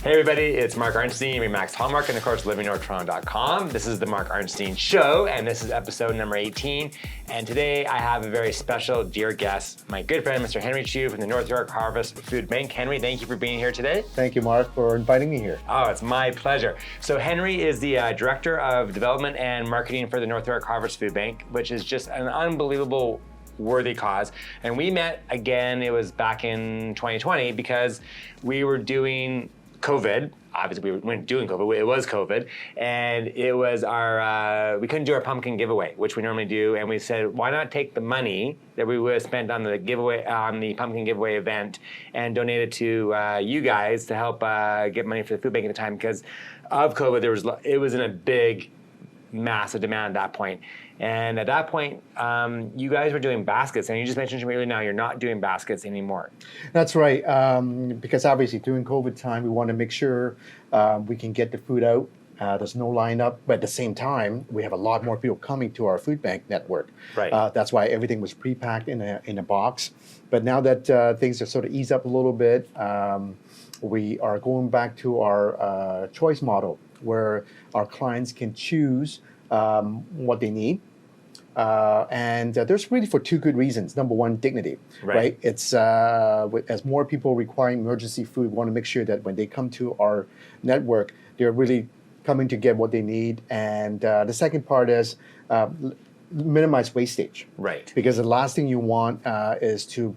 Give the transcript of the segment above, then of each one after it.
Hey everybody, it's Mark Arnstein, Remax Hallmark, and of course livingnorthtoronto.com. This is the Mark Arnstein Show, and this is episode number 18. And today I have a very special dear guest, my good friend, Mr. Henry Chiu from the North York Harvest Food Bank. Henry, thank you for being here today. Thank you, Mark, for inviting me here. Oh, it's my pleasure. So Henry is the Director of Development and Marketing for the North York Harvest Food Bank, which is just an unbelievable worthy cause. And we met again, it was back in 2020, because we were doing COVID. Obviously, we weren't doing COVID. It was COVID, and it was our. We couldn't do our pumpkin giveaway, which we normally do, and we said, why not take the money that we would have spent on the giveaway, on the pumpkin giveaway event, and donate it to you guys to help get money for the food bank at the time, because of COVID. It was in a big, massive demand at that point. And at that point, you guys were doing baskets, and you just mentioned to me earlier now you're not doing baskets anymore. That's right, because obviously during COVID time, we want to make sure we can get the food out. There's no lineup, but at the same time, we have a lot more people coming to our food bank network. Right. That's why everything was pre-packed in a box. But now that things are sort of eased up a little bit, we are going back to our choice model, where our clients can choose what they need. And there's really for two good reasons. Number one, dignity, right? It's as more people requiring emergency food, we want to make sure that when they come to our network, they're really coming to get what they need. And the second part is minimize wastage, right? Because the last thing you want is to,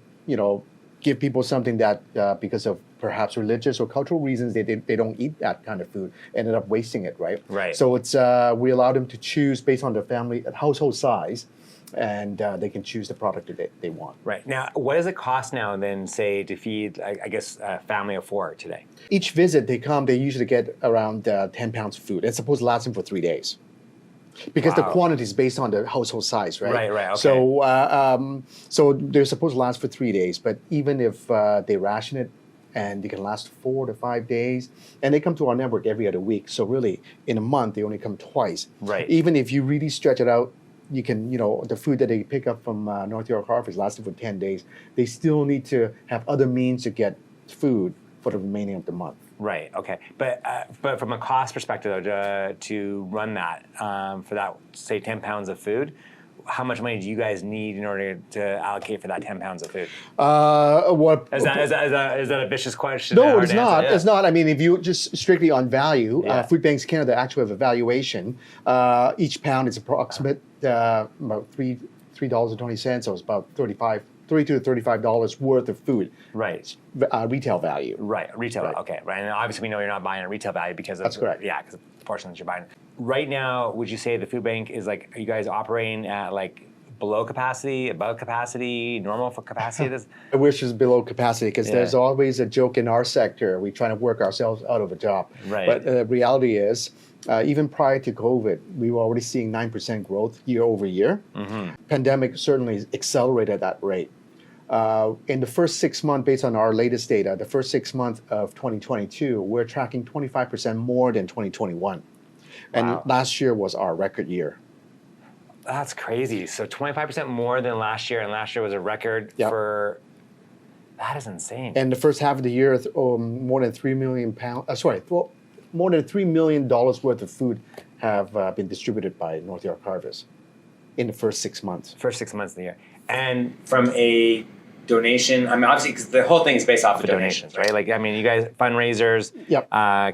give people something that because of perhaps religious or cultural reasons they don't eat that kind of food, ended up wasting it, right? Right. So it's we allow them to choose based on their family household size, and they can choose the product that they want. Right. Now, what does it cost now then, say, to feed, I guess, a family of 4 today? Each visit they usually get around 10 pounds of food. It's supposed to last them for 3 days. Because the quantity is based on the household size, right? Right, okay. So they're supposed to last for 3 days, but even if they ration it, and they can last 4 to 5 days, and they come to our network every other week. So really, in a month, they only come twice. Right. Even if you really stretch it out, you can, the food that they pick up from North York Harvest lasting for 10 days. They still need to have other means to get food for the remaining of the month. Right. Okay. But from a cost perspective, to run that for that, say, 10 pounds of food, how much money do you guys need in order to allocate for that 10 pounds of food? Is that a vicious question? No, it's not. Yeah. It's not. I mean, if you just strictly on value, Food Banks Canada actually have a valuation. Each pound is approximate about $3.20, so it's about $32 to $35 worth of food. Right. Retail value. Right. Retail. Right. Okay. Right. And obviously we know you're not buying a retail value because of... That's correct. Yeah, because of the portion that you're buying. Right now, would you say the food bank is are you guys operating at below capacity, above capacity, normal for capacity? I wish it's below capacity because there's always a joke in our sector. We're trying to work ourselves out of a job. Right. But the reality is, even prior to COVID, we were already seeing 9% growth year over year. Mm-hmm. Pandemic certainly accelerated that rate. In the first 6 months, based on our latest data, the first 6 months of 2022, we're tracking 25% more than 2021. And last year was our record year. That's crazy. So 25% more than last year, and last year was a record for... That is insane. And the first half of the year, more than $3 million more than $3 million worth of food have been distributed by North York Harvest in the first 6 months. First 6 months of the year. And from a donation, I mean, obviously, because the whole thing is based off of donations, right? You guys, fundraisers,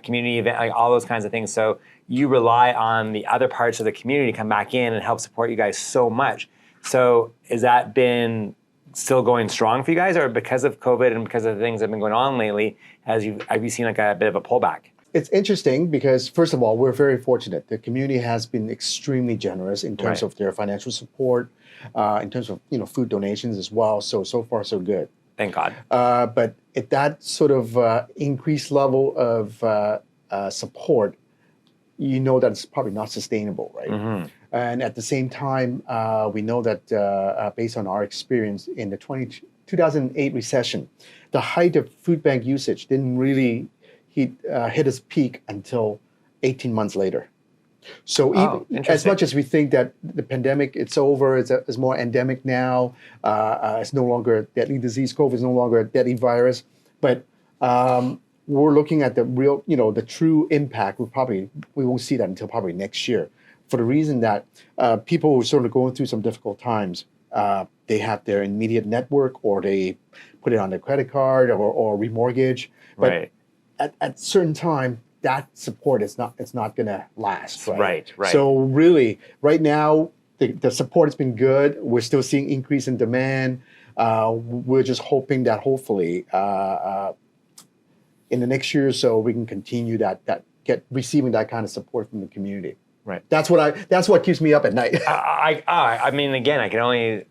community event, all those kinds of things. So you rely on the other parts of the community to come back in and help support you guys so much. So has that been still going strong for you guys, or because of COVID and because of the things that have been going on lately, have you seen a bit of a pullback? It's interesting because, first of all, we're very fortunate. The community has been extremely generous in terms of their financial support, in terms of food donations as well. So far, so good. Thank God. But at that sort of increased level of support, that it's probably not sustainable, right? Mm-hmm. And at the same time, we know that based on our experience in the 2008 recession, the height of food bank usage didn't really hit its peak until 18 months later. So as much as we think that the pandemic, it's over, it's more endemic now, it's no longer a deadly disease, COVID is no longer a deadly virus, but we're looking at the real, the true impact. We won't see that until probably next year, for the reason that people who are sort of going through some difficult times, they have their immediate network, or they put it on their credit card, or remortgage. But Right. at certain time, that support it's not going to last. Right. So really, right now, the support has been good. We're still seeing increase in demand. We're just hoping that hopefully in the next year or so we can continue receiving that kind of support from the community. Right. That's what keeps me up at night. I mean, again, I can only.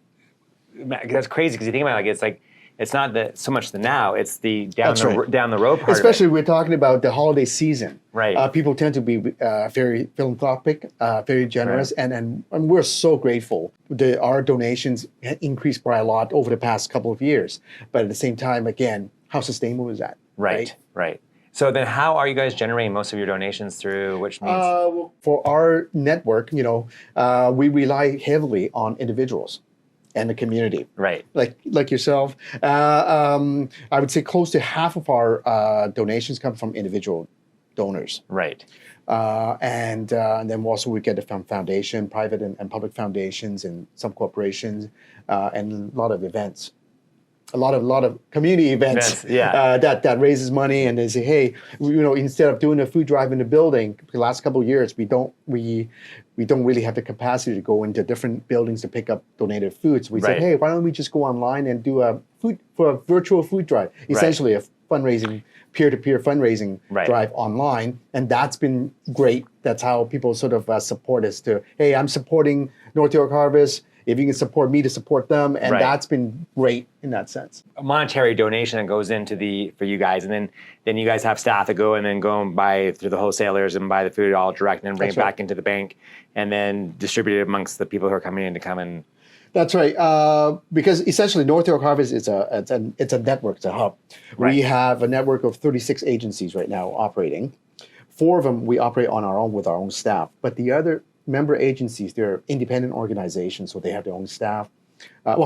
That's crazy because you think about it, it's not so much the now, it's the down the road part. Especially we're talking about the holiday season. Right. People tend to be very philanthropic, very generous, right. and we're so grateful. Our donations increased by a lot over the past couple of years, but at the same time, again, how sustainable is that? Right. So then how are you guys generating most of your donations through which means? For our network, we rely heavily on individuals and the community. Right. Like yourself. I would say close to half of our donations come from individual donors. Right. And then also we get it from foundation, private and public foundations, and some corporations, and a lot of events. A lot of community events that raises money, and they say, hey, instead of doing a food drive in the building, the last couple of years we don't really have the capacity to go into different buildings to pick up donated food. So we said, hey, why don't we just go online and do a virtual food drive, essentially a fundraising, peer-to-peer fundraising drive online, and that's been great. That's how people sort of support us to, hey, I'm supporting North York Harvest. If you can support me to support them, and that's been great in that sense. A monetary donation that goes into for you guys, and then you guys have staff that go and buy through the wholesalers and buy the food all direct, and then bring it back into the bank, and then distribute it amongst the people who are coming in to come and. That's right, because essentially North York Harvest it's a network, it's a hub. Right. We have a network of 36 agencies right now operating. 4 of them we operate on our own with our own staff, but the other member agencies, they're independent organizations, so they have their own staff.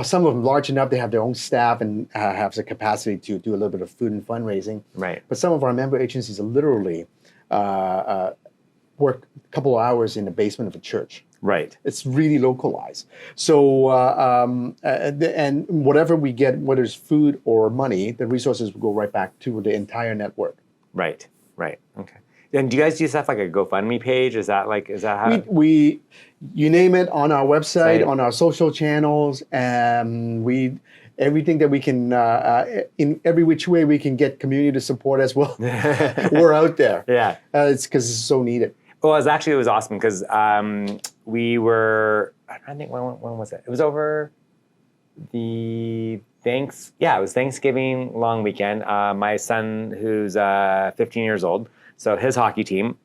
Some of them large enough, they have their own staff and have the capacity to do a little bit of food and fundraising. Right. But some of our member agencies are literally work a couple of hours in the basement of a church. Right. It's really localized. So, and whatever we get, whether it's food or money, the resources will go right back to the entire network. Right. Okay. And do you guys do stuff like a GoFundMe page? Is that how? We you name it, on our website, on our social channels, everything that we can, in every which way we can get community to support as well. We're out there. Yeah. It's because it's so needed. Well, it was awesome because we were, I think, when was it? It was over it was Thanksgiving long weekend. My son, who's 15 years old, so his hockey team,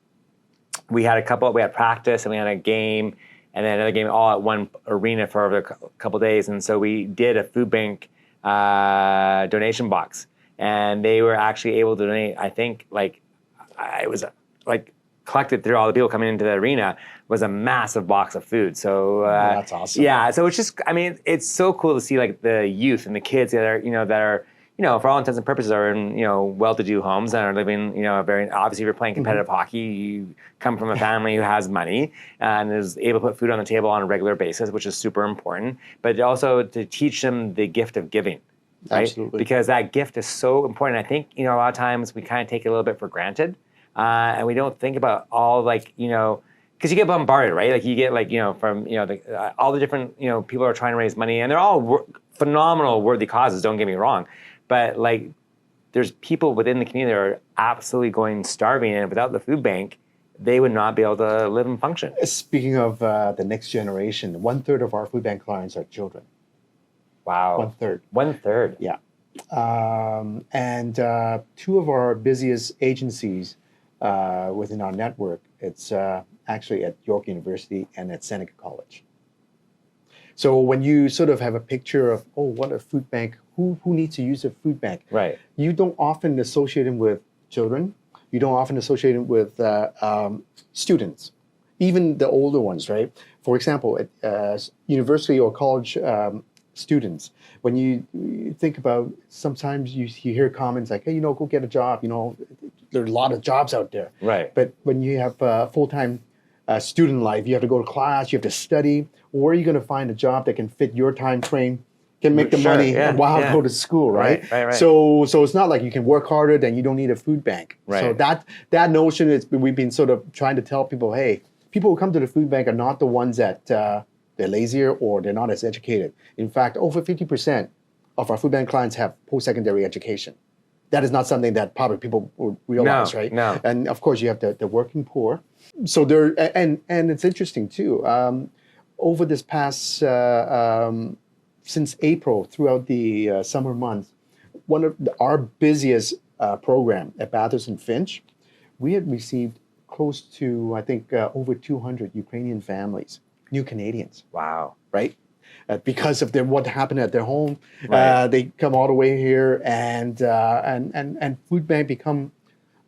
we had practice and we had a game and then another game all at one arena for over a couple days. And so we did a food bank donation box, and they were actually able to donate, I think, it was collected through all the people coming into the arena was a massive box of food. So that's awesome. Yeah, so it's just, it's so cool to see the youth and the kids that are for all intents and purposes are in, well-to-do homes and are living, very, obviously if you're playing competitive hockey, you come from a family who has money and is able to put food on the table on a regular basis, which is super important, but also to teach them the gift of giving. Right? Absolutely. Because that gift is so important. I think, a lot of times we kind of take it a little bit for granted. And we don't think about all because you get bombarded, right? You get from all the different people are trying to raise money, and they're all phenomenal, worthy causes. Don't get me wrong, but there's people within the community that are absolutely going starving, and without the food bank, they would not be able to live and function. Speaking of the next generation, 1/3 of our food bank clients are children. Wow, 1/3. 1/3. Yeah, and 2 of our busiest agencies. Within our network, it's actually at York University and at Seneca College. So when you sort of have a picture of, what a food bank, who needs to use a food bank? Right. You don't often associate them with children. You don't often associate them with students, even the older ones, right? For example, at university or college students, when you think about, sometimes you hear comments like, hey, go get a job, there are a lot of jobs out there. Right. But when you have a full-time student life, you have to go to class, you have to study. Where are you going to find a job that can fit your time frame, can make the money while go to school, right? Right. So it's not like you can work harder, then you don't need a food bank. Right. So that notion is, we've been sort of trying to tell people, hey, people who come to the food bank are not the ones that they're lazier or they're not as educated. In fact, over 50% of our food bank clients have post-secondary education. That is not something that probably people would realize, right? No. And of course, you have the working poor. So and it's interesting too. Over this past since April, throughout the summer months, one of our busiest program at Bathurst and Finch, we had received close to, I think, over 200 Ukrainian families, new Canadians. Wow. Right? Because of what happened at their home, Right. they come all the way here, and food bank become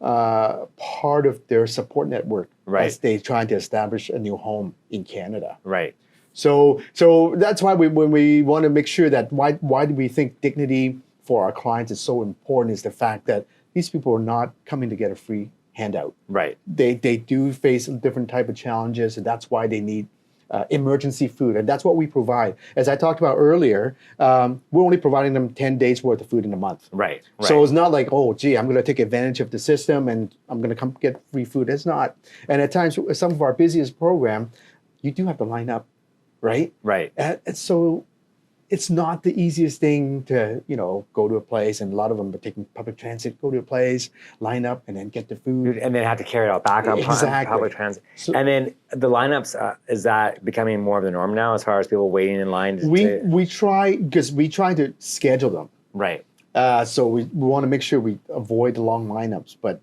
part of their support network as they try to establish a new home in Canada. Right. So that's why when we want to make sure that why do we think dignity for our clients is so important is the fact that these people are not coming to get a free handout. Right. They do face different type of challenges, and that's why they need emergency food, and that's what we provide. As I talked about earlier, we're only providing them 10 days worth of food in a month. Right. So it's not like, oh, gee, I'm going to take advantage of the system and I'm going to come get free food. It's not. And at times, some of our busiest program, you do have to line up, right? Right. And so it's not the easiest thing to, go to a place, and a lot of them are taking public transit, go to a place, line up, and then get the food. And then have to carry it out back on public transit. And then the lineups, is that becoming more of the norm now as far as people waiting in line? We try to schedule them. Right. So we want to make sure we avoid the long lineups, but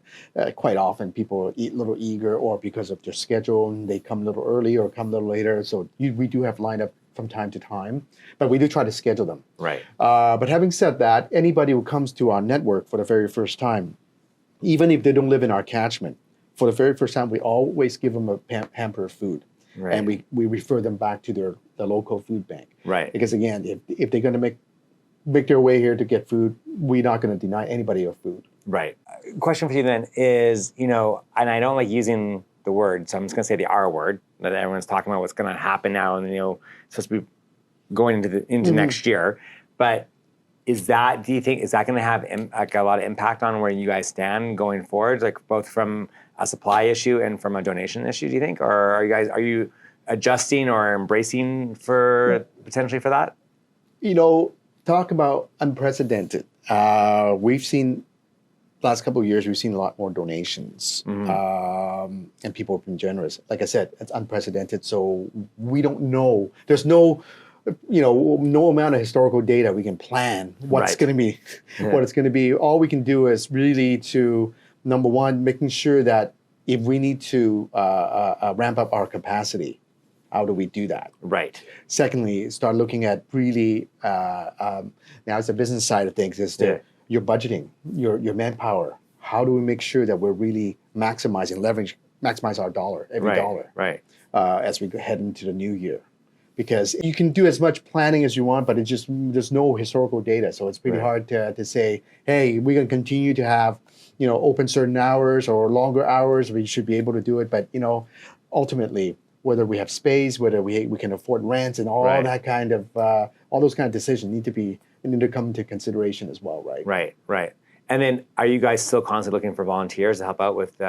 quite often people are a little eager, or because of their schedule, and they come a little early or come a little later. So we do have lineup from time to time, but we do try to schedule them. Right. But having said that, anybody who comes to our network for the very first time, even if they don't live in our catchment, for the very first time, we always give them a hamper of food. Right. And we refer them back to the local food bank. Right. Because again, if they're going to make their way here to get food, we're not going to deny anybody of food. Right. Question for you then is, and I don't like using the word, so I'm just going to say the R word that everyone's talking about what's going to happen now, and it's supposed to be going into next year. But do you think is that going to have a lot of impact on where you guys stand going forward, like both from a supply issue and from a donation issue? Do you think, or are you adjusting or embracing potentially for that? Talk about unprecedented. We've seen last couple of years, we've seen a lot more donations, and people have been generous. Like I said, it's unprecedented. So we don't know. There's no amount of historical data we can plan what's going to be, what it's going to be. All we can do is really to, number one, making sure that if we need to ramp up our capacity, how do we do that? Right. Secondly, start looking at really, now it's the business side of things, is your budgeting, your manpower. How do we make sure that we're really maximize our dollar, every dollar, as we head into the new year? Because you can do as much planning as you want, but there's no historical data. So it's pretty hard to say, hey, we're going to continue to have, open certain hours or longer hours. We should be able to do it. But, ultimately, whether we have space, whether we can afford rents and all that kind of, all those kind of decisions need to come into consideration as well, right? Right. And then are you guys still constantly looking for volunteers to help out with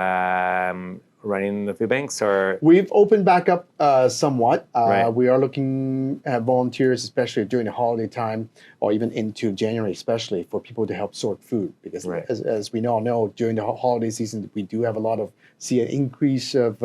running the food banks, or? We've opened back up somewhat. We are looking at volunteers, especially during the holiday time, or even into January, especially for people to help sort food. Because as we all know, during the holiday season, we do have see an increase of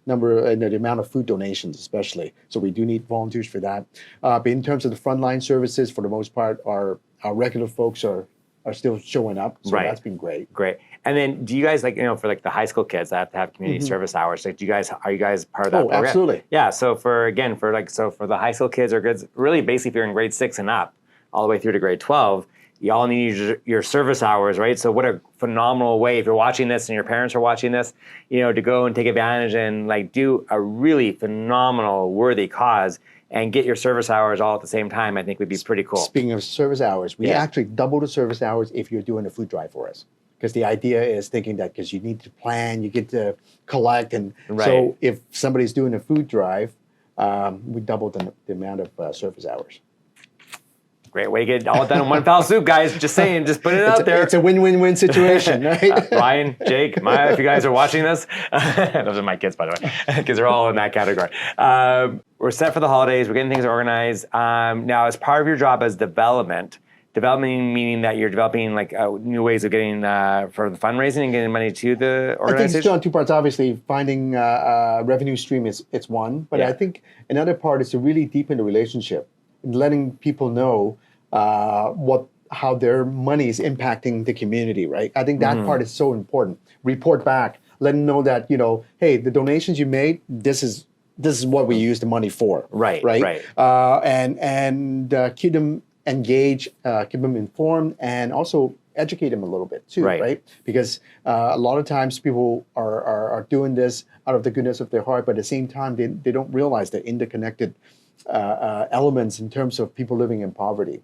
number and the amount of food donations, especially. So we do need volunteers for that. But in terms of the frontline services, for the most part, our regular folks are still showing up. So that's been great. Great. And then do you guys for the high school kids that have to have community service hours, are you guys part of that program? Absolutely. Yeah. So for the high school kids or kids, really basically if you're in grade 6 and up, all the way through to grade 12, you all need your service hours, right? So what a phenomenal way, if you're watching this and your parents are watching this, to go and take advantage and do a really phenomenal, worthy cause and get your service hours all at the same time, I think would be pretty cool. Speaking of service hours, we actually double the service hours if you're doing a food drive for us. because the idea is thinking that because you need to plan, you get to collect, and Right. so if somebody's doing a food drive, we double the amount of service hours. Great way to get it all done in one foul swoop, guys. Just saying, just putting it out there. It's a win-win-win situation, right? Ryan, Jake, Maya, if you guys are watching this, those are my kids, by the way, because they're all in that category. We're set for the holidays. We're getting things organized. Now, as part of your job as development meaning that you're developing like new ways of getting for the fundraising and getting money to the organization? I think it's still on two parts. Obviously, finding revenue stream it's one, but Yeah. I think another part is to really deepen the relationship, and letting people know how their money is impacting the community. Right. I think that part is so important. Report back, let them know that hey, the donations you made, this is what we use the money for. Right. And keep them engaged, keep them informed, and also educate them a little bit too, right? Because a lot of times people are doing this out of the goodness of their heart, but at the same time, they don't realize the interconnected elements in terms of people living in poverty.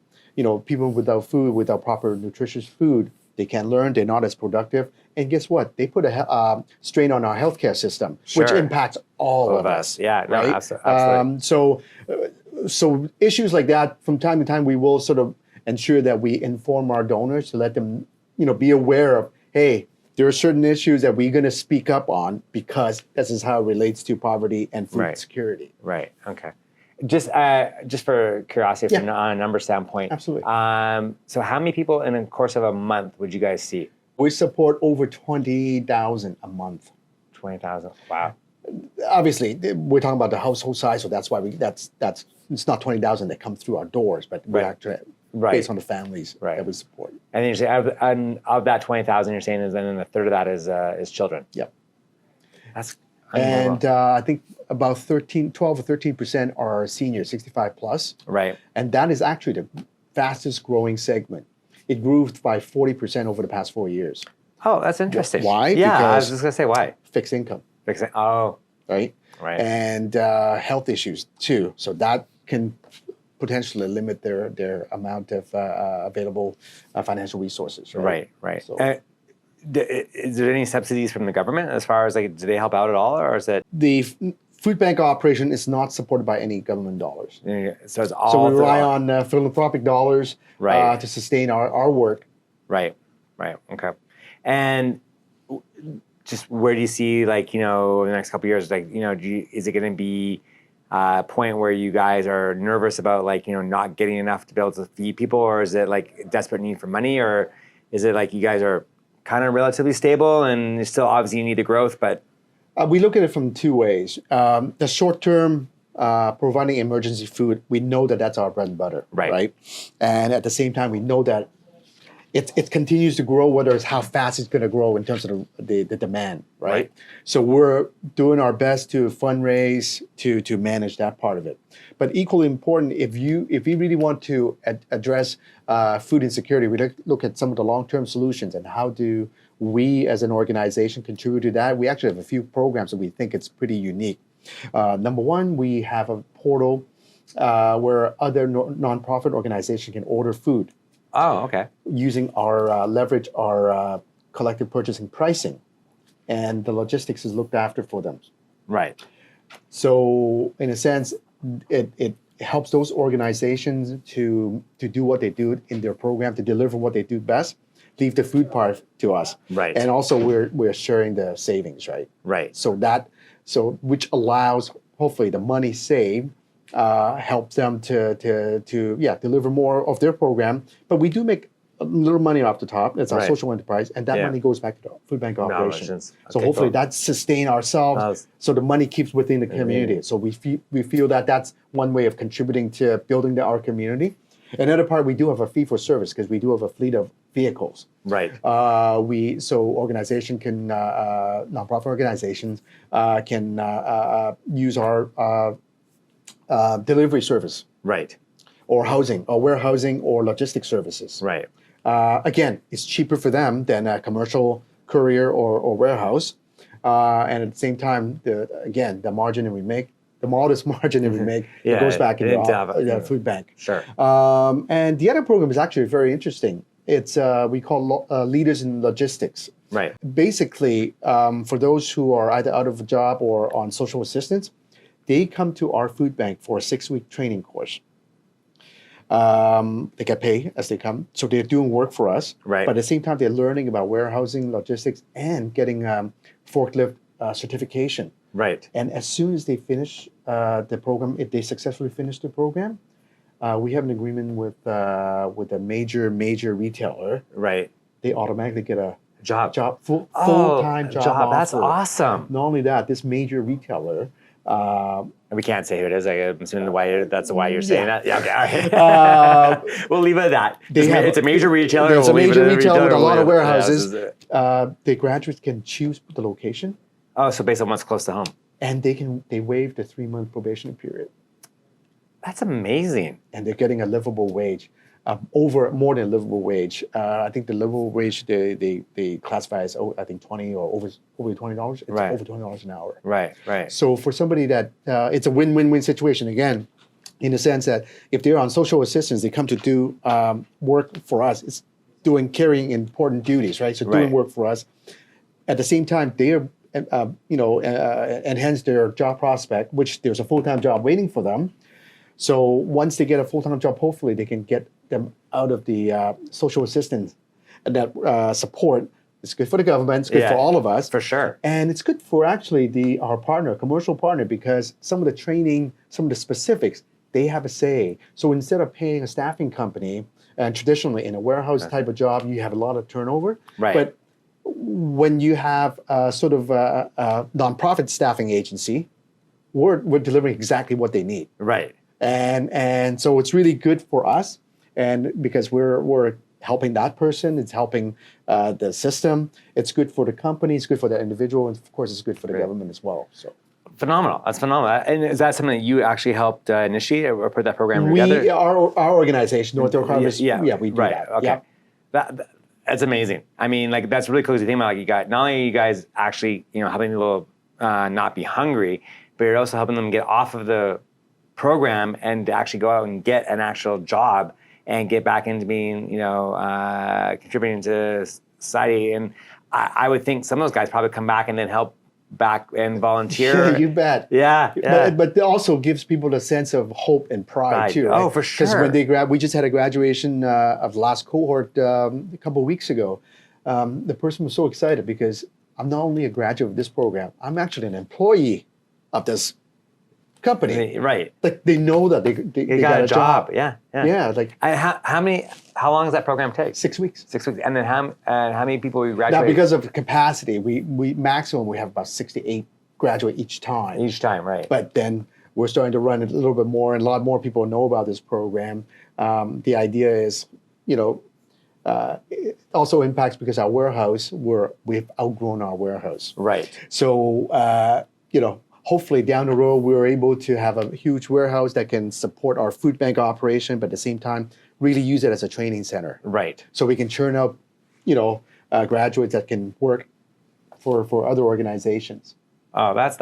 People without food, without proper nutritious food, they can't learn, they're not as productive. And guess what? They put a strain on our healthcare system, which impacts all of us. Yeah, no, right? absolutely. So issues like that, from time to time, we will sort of ensure that we inform our donors to let them, be aware of, hey, there are certain issues that we're going to speak up on because this is how it relates to poverty and food security. Right. Okay. Just for curiosity, from on a number standpoint. Absolutely. So how many people in the course of a month would you guys see? We support over 20,000 a month. 20,000. Wow. Obviously, we're talking about the household size, so that's why that's it's not 20,000 that come through our doors, but we're actually based on the families that we support. And then you say of that 20,000, you're saying is then a third of that is children. Yep. That's and I think about 12 or 13% are seniors, 65 plus. Right. And that is actually the fastest growing segment. It grew by 40% over the past 4 years. Oh, that's interesting. Why? Yeah, because I was just gonna say why. Fixed income. Right. And health issues too. So that can potentially limit their amount of available financial resources. Right. So, is there any subsidies from the government as far as do they help out at all, or is it the food bank operation is not supported by any government dollars? So it's all. So we rely on philanthropic dollars to sustain our work. Right. Okay. And just where do you see, in the next couple of years, is it going to be a point where you guys are nervous about, not getting enough to be able to feed people, or is it desperate need for money, or is it you guys are kind of relatively stable and still obviously you need the growth, but? We look at it from two ways. The short term, providing emergency food, we know that that's our bread and butter, right? And at the same time, we know that it continues to grow, whether it's how fast it's going to grow in terms of the demand, right? So we're doing our best to fundraise to manage that part of it. But equally important, if you really want to address food insecurity, we look at some of the long-term solutions and how do we as an organization contribute to that. We actually have a few programs that we think it's pretty unique. Number one, we have a portal where other nonprofit organizations can order food. Oh, okay. Using our leverage our collective purchasing pricing, and the logistics is looked after for them. Right. So in a sense, it helps those organizations to do what they do in their program, to deliver what they do best, leave the food part to us. Right. And also we're sharing the savings, right? Right. So which allows hopefully the money saved helps them to deliver more of their program. But we do make a little money off the top. It's our social enterprise, and that money goes back to the food bank operation. So hopefully that sustain ourselves. So the money keeps within the community. So we feel that that's one way of contributing to building our community. Another part, we do have a fee for service because we do have a fleet of vehicles. Right. Organization can nonprofit organizations can use our delivery service. Right. Or housing, or warehousing, or logistic services. Right. Again, it's cheaper for them than a commercial courier or warehouse. And at the same time, the margin that we make, the modest margin that we make, it goes back into the food bank. Sure. And the other program is actually very interesting. It's we call leaders in logistics. Right. Basically, for those who are either out of a job or on social assistance, they come to our food bank for a 6-week training course. They get paid as they come, so they're doing work for us. Right. But at the same time, they're learning about warehousing, logistics, and getting forklift certification. Right. And as soon as they finish the program, if they successfully finish the program, we have an agreement with a major retailer. Right. They automatically get a Job. full-time job offer. That's awesome. Not only that, this major retailer. We can't say who it is. I'm assuming that's why you're saying that. Yeah, okay. We'll leave it at that. It's a major retailer. It's a major retailer with a lot of warehouses. Yeah, the graduates can choose the location. Oh, so based on what's close to home. And they waive the 3-month probation period. That's amazing. And they're getting a livable wage, over more than a livable wage. I think the livable wage they classify as I think $20 or over $20. It's Right. over $20 an hour. Right. Right. So for somebody that it's a win-win-win situation again, in the sense that if they're on social assistance, they come to do work for us. It's carrying important duties, right? So doing work for us. At the same time, they're enhance their job prospect, which there's a full-time job waiting for them. So once they get a full-time job, hopefully they can get them out of the social assistance and that support. It's good for the government. It's good for all of us. For sure. And it's good for actually our partner, commercial partner, because some of the training, some of the specifics, they have a say. So instead of paying a staffing company, and traditionally in a warehouse type of job, you have a lot of turnover. Right. But when you have sort of a nonprofit staffing agency, we're delivering exactly what they need. Right. And so it's really good for us, and because we're helping that person, it's helping the system. It's good for the company, it's good for the individual, and of course, it's good for the government as well. So phenomenal. That's phenomenal. And is that something that you actually helped initiate or put that program together? Our organization, North Dakota Harvest, we do right. that. Okay. Yeah. That's amazing. I mean, like that's really cool to think about. Like you got not only you guys actually, helping people not be hungry, but you're also helping them get off of the program and to actually go out and get an actual job and get back into being, contributing to society. And I would think some of those guys probably come back and then help back and volunteer. Yeah, you bet. Yeah. But it also gives people a sense of hope and pride too. Right? Oh, for sure. Because when we just had a graduation of the last cohort a couple of weeks ago. The person was so excited because I'm not only a graduate of this program, I'm actually an employee of this company. Right. Like they know that they got a job. Yeah. Yeah. Like how long does that program take? 6 weeks. 6 weeks. And then how many people we graduate? Now because of capacity, we maximum we have about 6 to 8 graduate each time. Each time, right. But then we're starting to run it a little bit more, and a lot more people know about this program. The idea is, it also impacts because our warehouse, we've outgrown our warehouse. Right. So, hopefully down the road, we're able to have a huge warehouse that can support our food bank operation, but at the same time, really use it as a training center. Right. So we can churn out, graduates that can work for other organizations. Oh, that's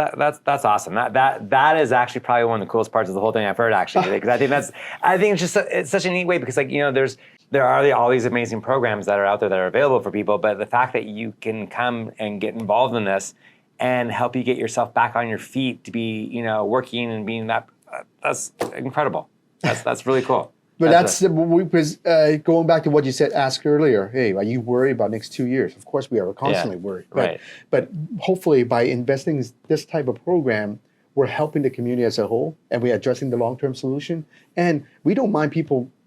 awesome. That is actually probably one of the coolest parts of the whole thing I've heard actually today, because I think it's such a neat way, because there are all these amazing programs that are out there that are available for people, but the fact that you can come and get involved in this and help you get yourself back on your feet to be, working and being that's incredible. That's really cool. But going back to what you asked earlier, hey, are you worried about next 2 years? Of course we are. We're constantly worried. Right. But hopefully by investing in this type of program, we're helping the community as a whole, and we're addressing the long-term solution. And we don't mind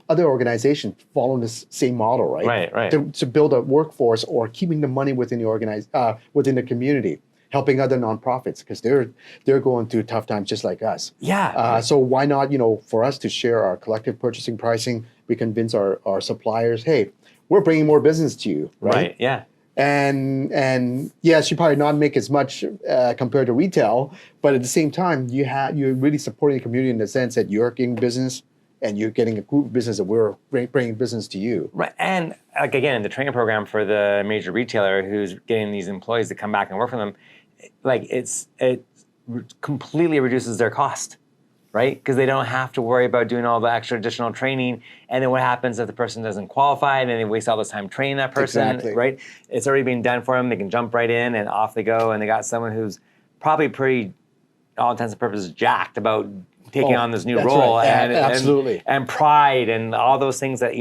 other organizations following this same model, right? Right. To build a workforce or keeping the money within the within the community, helping other nonprofits, because they're going through tough times just like us. Yeah. So why not, for us to share our collective purchasing pricing, we convince our suppliers, hey, we're bringing more business to you, right? Right. Yeah. And yes, you probably not make as much compared to retail, but at the same time, you're really supporting the community in the sense that you're getting business and you're getting a group of business that we're bringing business to you. Right. And again, the training program for the major retailer who's getting these employees to come back and work for them, it completely reduces their cost. right? Because they don't have to worry about doing all the extra additional training. And then what happens if the person doesn't qualify and then they waste all this time training that person, Exactly. right? It's already been done for them. They can jump right in and off they go. And they got someone who's probably pretty, all intents and purposes, jacked about taking on this new that's role. right. Absolutely. And pride and all those things that,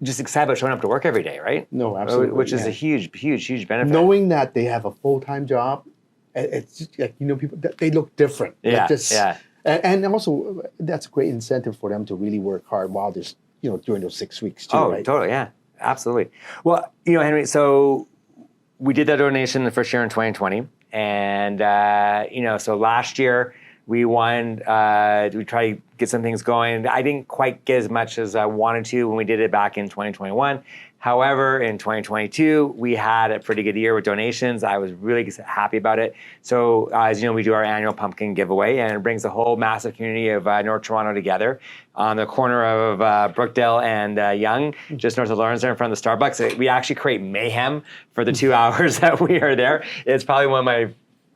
just excited about showing up to work every day, right? No, absolutely. Which is a huge benefit. Knowing that they have a full-time job, it's just like, people, they look different. Yeah, yeah. And also, that's a great incentive for them to really work hard while there's, during those 6 weeks too, right? Totally, yeah, absolutely. Well, Henry, so we did that donation the first year in 2020, and so last year we won. We tried to get some things going. I didn't quite get as much as I wanted to when we did it back in 2021. However, in 2022, we had a pretty good year with donations. I was really happy about it. So, as you know, we do our annual pumpkin giveaway, and it brings the whole massive community of North Toronto together on the corner of Brookdale and Yonge, just north of Lawrence, there in front of the Starbucks. We actually create mayhem for the 2 hours that we are there. It's probably one of my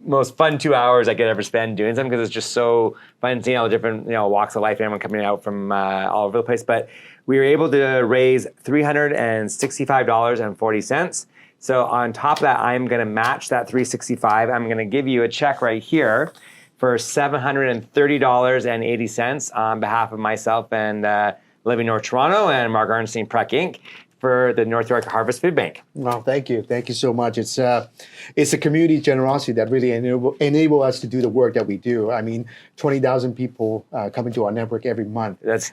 most fun 2 hours I could ever spend doing something, because it's just so fun seeing all the different walks of life, everyone coming out from all over the place. But we were able to raise $365.40. So on top of that, I'm going to match that $365. I'm going to give you a check right here for $730.80 on behalf of myself and Living North Toronto and Mark Arnstein Prec Inc. for the North York Harvest Food Bank. Well, thank you so much. It's a community generosity that really enable us to do the work that we do. I mean, 20,000 people come into our network every month. This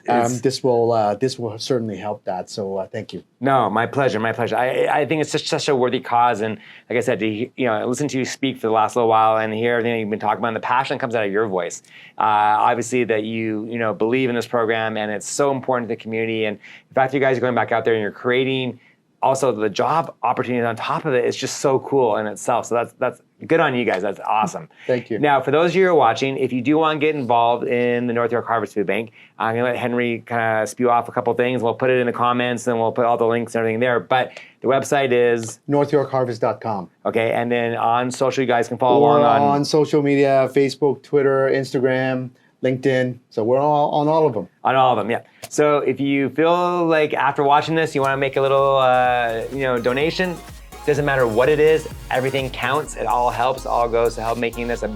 will certainly help that. So thank you. No, my pleasure. I think it's just such a worthy cause, and like I said, to listen to you speak for the last little while and hear everything you've been talking about, and the passion comes out of your voice. Obviously, that you believe in this program, and it's so important to the community. And the fact that you guys are going back out there and you're creating also the job opportunities on top of it is just so cool in itself. So that's good on you guys. That's awesome. Thank you. Now, for those of you who are watching, if you do want to get involved in the North York Harvest Food Bank, I'm going to let Henry kind of spew off a couple things. We'll put it in the comments, and we'll put all the links and everything there. But the website is northyorkharvest.com. Okay, and then on social, you guys can follow along on social media, Facebook, Twitter, Instagram, LinkedIn. So we're on all of them. On all of them, yeah. So if you feel like after watching this, you want to make a little, donation, doesn't matter what it is, everything counts. It all helps. All goes to help making this a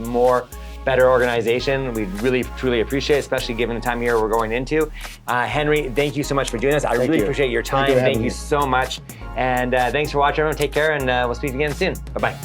better organization. We really, truly appreciate it, especially given the time here we're going into. Henry, thank you so much for doing this. I really appreciate your time. Thank you so much. And thanks for watching, everyone. Take care, and we'll speak again soon. Bye-bye.